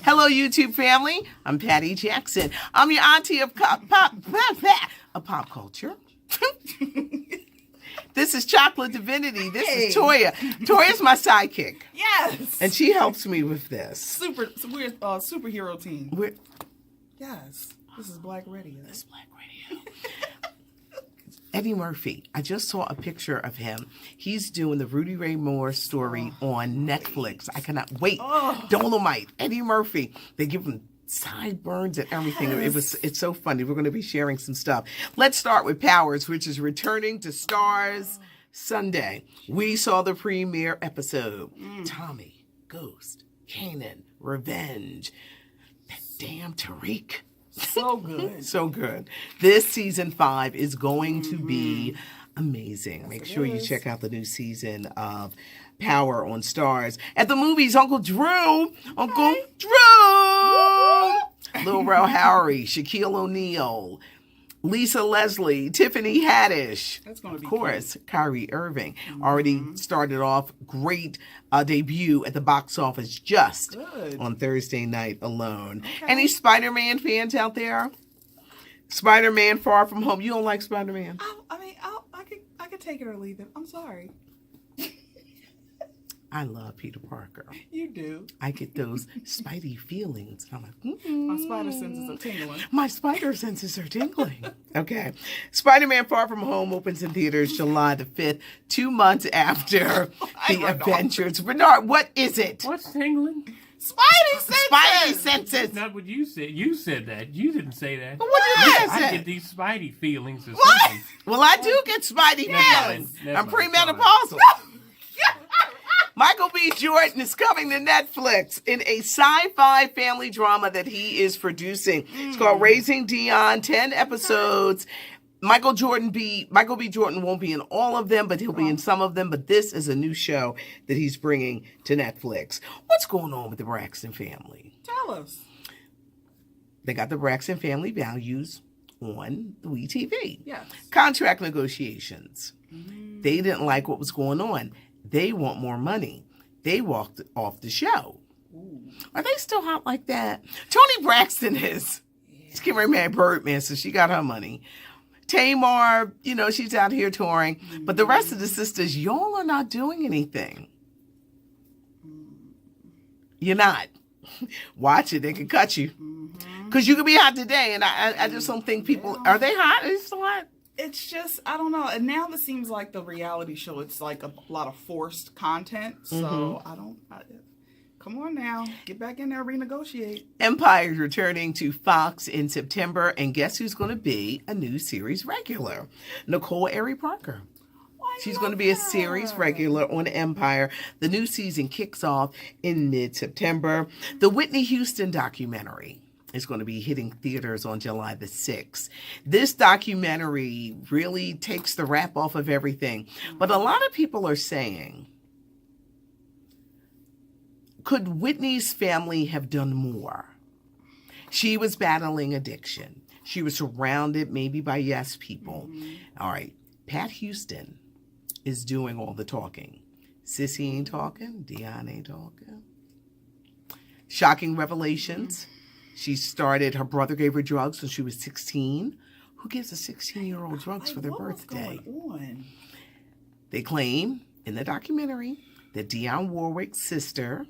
Hello, YouTube family. I'm Patty Jackson. I'm your auntie of pop culture. This is Chocolate Divinity. This is Toya. Toya's my sidekick. Yes. And she helps me with this. We're superhero team. Yes. This is Black Radio. This is Black Radio. Eddie Murphy. I just saw a picture of him. He's doing the Rudy Ray Moore story on Netflix. I cannot wait. Dolomite. Eddie Murphy. They give him sideburns and everything. Yes. It's so funny. We're going to be sharing some stuff. Let's start with Powers, which is returning to Stars Sunday. We saw the premiere episode. Tommy, Ghost, Kanan, Revenge. That damn Tariq. So good. So good. This season 5 is going to be amazing. Make sure you check out the new season of Power on Stars. At the movies, Uncle Drew. Lil Rel Howery, Shaquille O'Neal, Lisa Leslie, Tiffany Haddish. That's going to be of course, Kyrie Irving. Already started off great debut at the box office just on Thursday night alone. Okay. Any Spider-Man fans out there? Spider-Man Far From Home. You don't like Spider-Man? I could take it or leave it. I'm sorry. I love Peter Parker. You do. I get those spidey feelings. I'm like, My spider senses are tingling. My spider senses are tingling. Okay. Spider-Man Far From Home opens in theaters July the 5th, 2 months after the Avengers. Bernard, what is it? What's tingling? Spidey senses. Spidey senses. Not what you said. You said that. You didn't say that. What did I I say? get these spidey feelings or What? something. Well, I do get spidey feelings. I'm premenopausal. Michael B. Jordan is coming to Netflix in a sci-fi family drama that he is producing. It's called Raising Dion, 10 episodes. Michael B. Jordan won't be in all of them, but he'll be in some of them. But this is a new show that he's bringing to Netflix. What's going on with the Braxton family? Tell us. They got the Braxton family values on the WeTV. Yes. Contract negotiations. They didn't like what was going on. They want more money. They walked off the show. Are they still hot like that? Toni Braxton is. She's getting ready to marry Birdman, so she got her money. Tamar, she's out here touring. But the rest of the sisters, y'all are not doing anything. You're not. Watch it. They can cut you. Because you could be hot today, and I just don't think people... Are they hot? Are they still hot? It's just, I don't know. And now this seems like the reality show. It's like a lot of forced content. So come on now. Get back in there, renegotiate. Empire is returning to Fox in September. And guess who's going to be a new series regular? Nicole Ari Parker. She's going to be a series regular on Empire. The new season kicks off in mid-September. The Whitney Houston documentary is going to be hitting theaters on July the 6th. This documentary really takes the wrap off of everything. But a lot of people are saying, could Whitney's family have done more? She was battling addiction. She was surrounded maybe by yes people. All right, Pat Houston is doing all the talking. Sissy ain't talking. Dion ain't talking. Shocking revelations. She started, her brother gave her drugs when she was 16. Who gives a 16-year-old drugs for their birthday? What's going on? They claim in the documentary that Dionne Warwick's sister,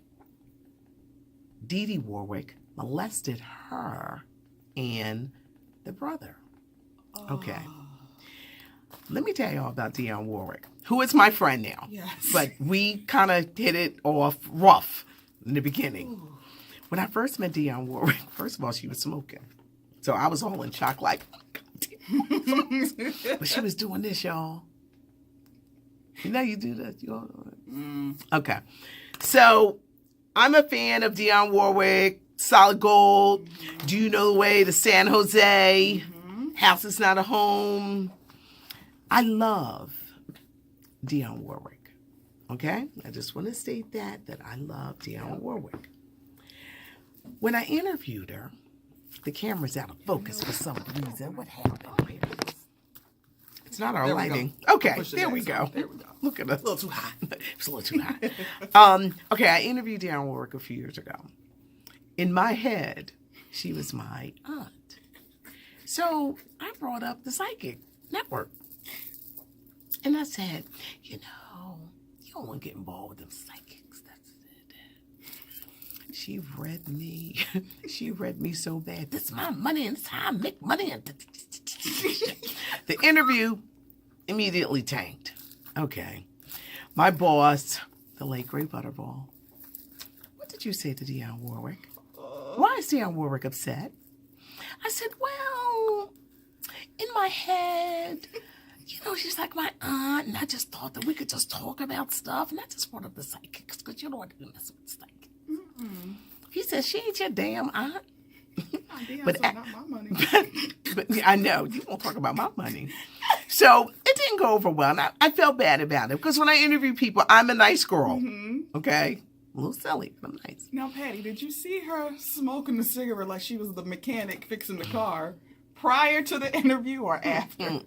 Dee Dee Warwick, molested her and the brother. Okay. Let me tell you all about Dionne Warwick, who is my friend now. Yes. But we kind of hit it off rough in the beginning. When I first met Dionne Warwick, first of all, she was smoking. So I was all in shock, like, but she was doing this, y'all. You do that. Okay. So I'm a fan of Dionne Warwick, Solid Gold, Do You Know the Way to San Jose, House Is Not a Home. I love Dionne Warwick. Okay? I just want to state that I love Dionne Warwick. When I interviewed her, the camera's out of focus for some reason. What happened here? It's not our lighting. Okay, there we go. Look at us. A little too hot. It's a little too hot. Okay, I interviewed Dionne Warwick a few years ago. in my head, she was my aunt. So I brought up the psychic network. And I said, you don't want to get involved with them psychics. That's it. She read me. She read me so bad. This is my money and it's how I make money. The interview immediately tanked. Okay. My boss, the late great Butterball, what did you say to Dionne Warwick? Why is Dionne Warwick upset? I said, well, in my head, she's like my aunt, and I just thought that we could just talk about stuff, and I just brought up the psychics, because you don't want to mess with psychics. Mm-mm. He said, she ain't your damn aunt. But not my money. But I know, you won't talk about my money. So it didn't go over well, and I felt bad about it, because when I interview people, I'm a nice girl, okay? A little silly, but I'm nice. Now, Patty, did you see her smoking the cigarette like she was the mechanic fixing the car prior to the interview or after?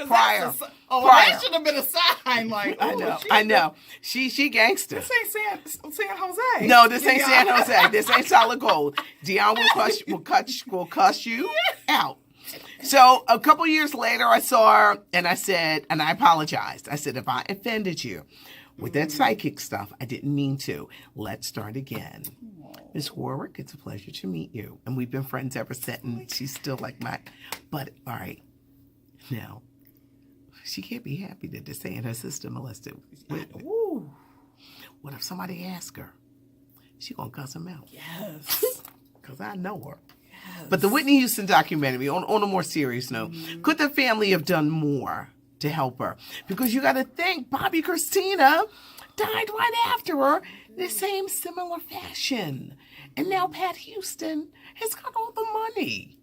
Prior. That should have been a sign. Like, I know. She gangster. This ain't San Jose. No, this ain't San Jose. This ain't Solid Gold. Dionne will cuss you out. So a couple years later, I saw her and I said, and I apologized. I said, if I offended you with that psychic stuff, I didn't mean to. Let's start again. Miss Warwick, it's a pleasure to meet you. And we've been friends ever since, and she's still like my, but all right. Now, she can't be happy that they're saying her sister molested. What if somebody asks her? She gonna cuss him out. Yes. Because I know her. Yes. But the Whitney Houston documentary, on a more serious note, could the family have done more to help her? Because you got to think, Bobby Christina died right after her in the same similar fashion. And now Pat Houston has got all the money.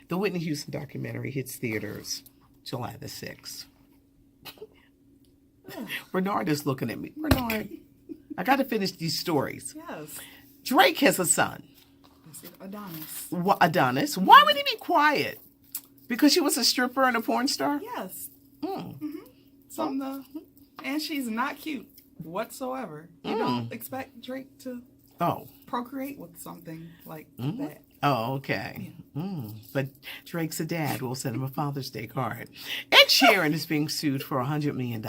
The Whitney Houston documentary hits theaters July the 6th. Bernard is looking at me. Bernard, I got to finish these stories. Yes. Drake has a son. Adonis. Adonis. Why would he be quiet? Because she was a stripper and a porn star? Yes. And she's not cute whatsoever. You don't expect Drake to procreate with something like that. Oh, okay. Yeah. But Drake's a dad. We'll send him a Father's Day card. Ed Sheeran is being sued for $100 million.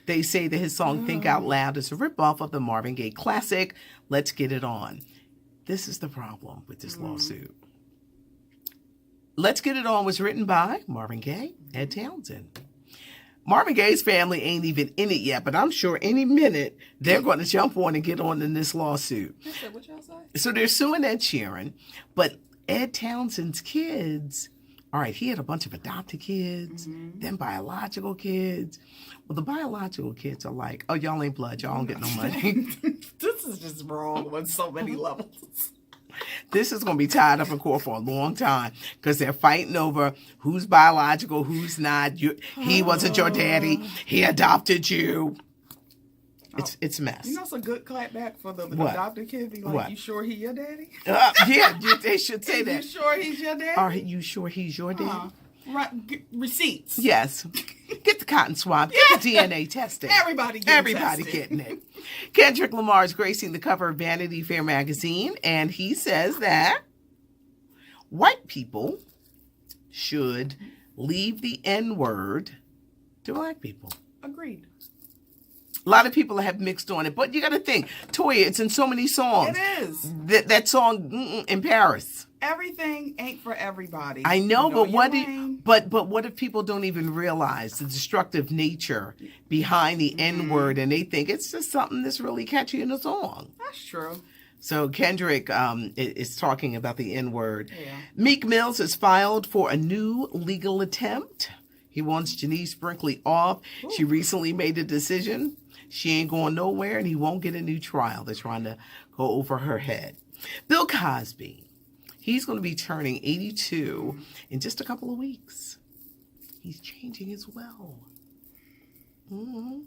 They say that his song Think Out Loud is a ripoff of the Marvin Gaye classic, Let's Get It On. This is the problem with this lawsuit. Let's Get It On was written by Marvin Gaye, Ed Townsend. Marvin Gaye's family ain't even in it yet, but I'm sure any minute they're going to jump on and get on in this lawsuit. What y'all say? So they're suing Ed Sheeran, but Ed Townsend's kids, all right, he had a bunch of adopted kids, then biological kids. Well, the biological kids are like, oh, y'all ain't blood, y'all don't get no money. This is just wrong on so many levels. This is going to be tied up in court for a long time because they're fighting over who's biological, who's not. He wasn't your daddy. He adopted you. It's a mess. You know, it's a good clapback for the adopted kid. Be like, you sure he your daddy? Yeah, they should say that. You sure he's your daddy? Are you sure he's your daddy? Right, receipts. Yes. Get the cotton swab. Get the DNA testing. Everybody getting it. Kendrick Lamar is gracing the cover of Vanity Fair magazine, and he says that white people should leave the N-word to black people. Agreed. A lot of people have mixed on it, but you got to think, Toya, it's in so many songs. It is. That song in Paris. Everything ain't for everybody. I know, but what if people don't even realize the destructive nature behind the N-word, and they think it's just something that's really catchy in a song? That's true. So Kendrick is talking about the N-word. Yeah. Meek Mills has filed for a new legal attempt. He wants Janice Brinkley off. Ooh. She recently made a decision. She ain't going nowhere, and he won't get a new trial. They're trying to go over her head. Bill Cosby. He's going to be turning 82 in just a couple of weeks. He's changing as well. Mm-hmm.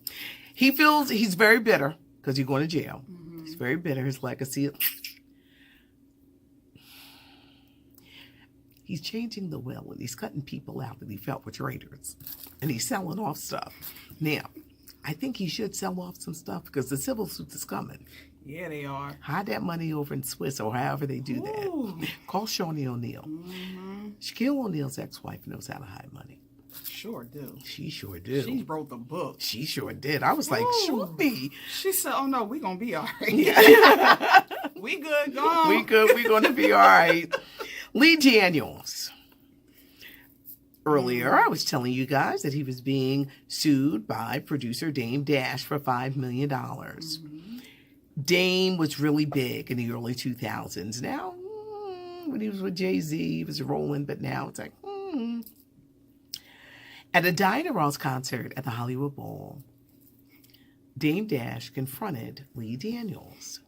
He feels he's very bitter because he's going to jail. Mm-hmm. He's very bitter. His legacy. He's changing the will, and he's cutting people out that he felt were traitors. And he's selling off stuff. Now, I think he should sell off some stuff because the civil suit is coming. Yeah, they are. Hide that money over in Swiss or however they do Ooh. that. Call Shawnee O'Neal. Shaquille O'Neal's ex-wife knows how to hide money. Sure do. She sure do. She wrote the book. She sure did. I was like, shoot me. She said, "Oh no, we gonna be all right. Yeah. We good. Go on. We good. We gonna be all right." Lee Daniels. Earlier, I was telling you guys that he was being sued by producer Damon Dash for $5 million. Dame was really big in the early 2000s. Now, when he was with Jay-Z, he was rolling, but now it's like, At a Diana Ross concert at the Hollywood Bowl, Dame Dash confronted Lee Daniels.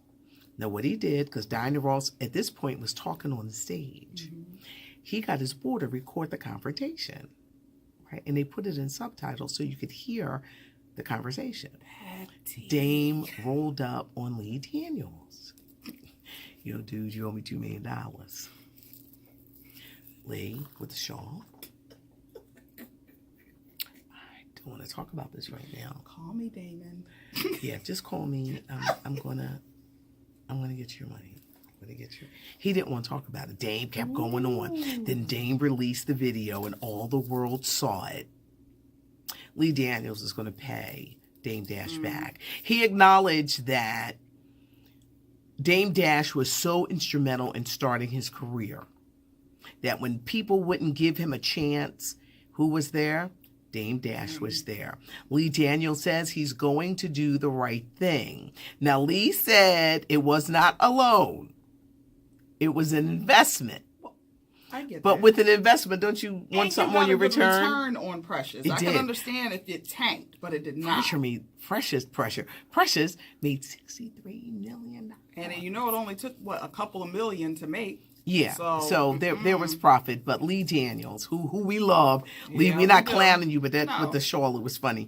Now, what he did, because Diana Ross at this point was talking on the stage, he got his boy to record the confrontation, right? And they put it in subtitles so you could hear the conversation. Dame rolled up on Lee Daniels. Yo, dude, you owe me $2 million. Lee, with the shawl. I don't want to talk about this right now. Call me Damon. Yeah, just call me. I'm gonna get your money. He didn't want to talk about it. Dame kept going on. Then Dame released the video and all the world saw it. Lee Daniels is going to pay Dame Dash back. He acknowledged that Dame Dash was so instrumental in starting his career that when people wouldn't give him a chance, who was there? Dame Dash was there. Lee Daniels says he's going to do the right thing. Now, Lee said it was not a loan. It was an investment. I get But that. with an investment, don't you want something on your return? Return on Precious. It I did. can understand if it tanked, but it did not. Precious made $63 million. And then, it only took a couple of million to make. Yeah, so there was profit, but Lee Daniels, who we love, Lee, Yeah, we're not we do. clowning you, but with No. the shawl, it was funny.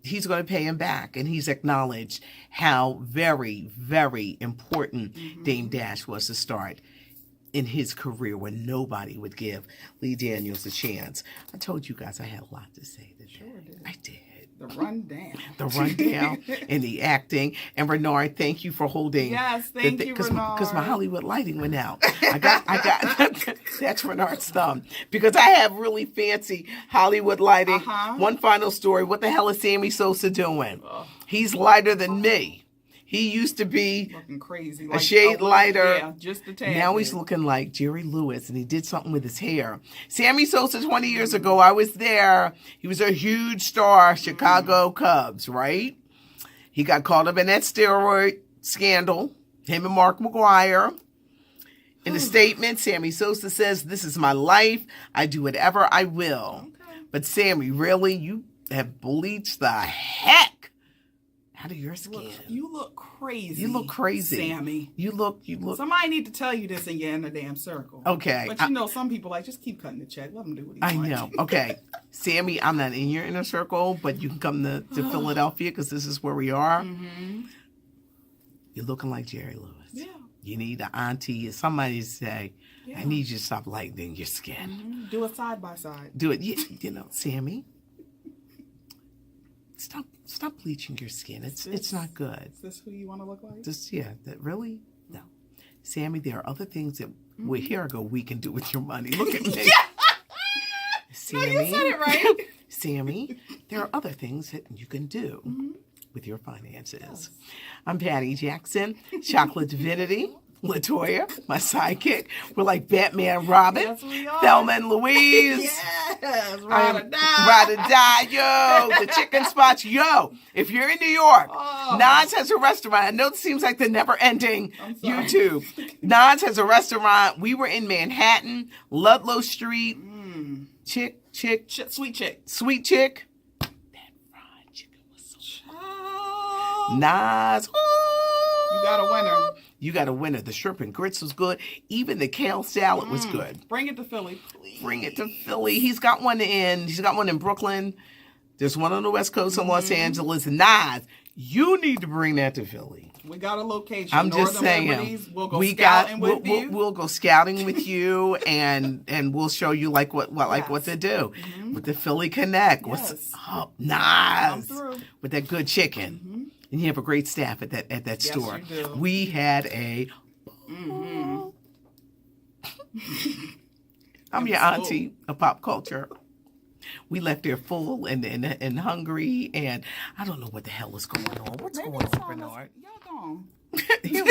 He's going to pay him back, and he's acknowledged how very, very important Dame Dash was to start in his career when nobody would give Lee Daniels a chance. I told you guys I had a lot to say today. Sure did. I did. The rundown. The rundown and the acting. And Bernard, thank you for holding. Yes, thank you, Bernard. Because my Hollywood lighting went out. I got that's Bernard's thumb. Because I have really fancy Hollywood lighting. One final story. What the hell is Sammy Sosa doing? He's lighter than me. He used to be looking crazy, a shade lighter. Yeah, just a tad. Now he's looking like Jerry Lewis, and he did something with his hair. Sammy Sosa, 20 years ago, I was there. He was a huge star, Chicago Cubs, right? He got caught up in that steroid scandal, him and Mark McGuire. In a statement, Sammy Sosa says, "This is my life. I do whatever I will." Okay. But Sammy, really, you have bleached the heck out of your skin. You look crazy. You look crazy, Sammy. You look. Somebody need to tell you this, and you're in a damn circle. Okay, but some people just keep cutting the check. Let him do what he wants. I know. Okay, Sammy, I'm not in your inner circle, but you can come to Philadelphia because this is where we are. You're looking like Jerry Lewis. Yeah. You need an auntie or somebody to say, "I need you to stop lightening your skin." Do it side by side. Do it. Sammy. Stop bleaching your skin. It's not good. Is this who you want to look like? Really? No. Sammy, there are other things that here ago we can do with your money. Look at me. Sammy. No, you said it right. Sammy, there are other things that you can do with your finances. Yes. I'm Patty Jackson, Chocolate Divinity. LaToya, my sidekick. We're like Batman and Robin. Yes, we are. Thelma and Louise. Yes, ride or die. Ride or die, yo. The chicken spots, yo. If you're in New York, Nod's has a restaurant. I know it seems like the never-ending YouTube. Nod's has a restaurant. We were in Manhattan, Ludlow Street. Sweet chick. Sweet chick. That fried chicken was so good. Nod's. You got a winner. You got a winner. The shrimp and grits was good. Even the kale salad was good. Bring it to Philly, please. Bring it to Philly. He's got one in Brooklyn. There's one on the West Coast in Los Angeles. Nas, You need to bring that to Philly. We got a location. I'm just Northern saying. Liberties. We'll go scouting with you. We'll go scouting with you, and we'll show you like what Yes. to do with the Philly Connect. Yes. Nice Come through. with that good chicken, and you have a great staff at that Yes, store. you do. We had a. I'm your auntie of pop culture. We left there full and hungry, and I don't know what the hell is going on. What's Maybe going it's on, all Bernard? Y'all gone. He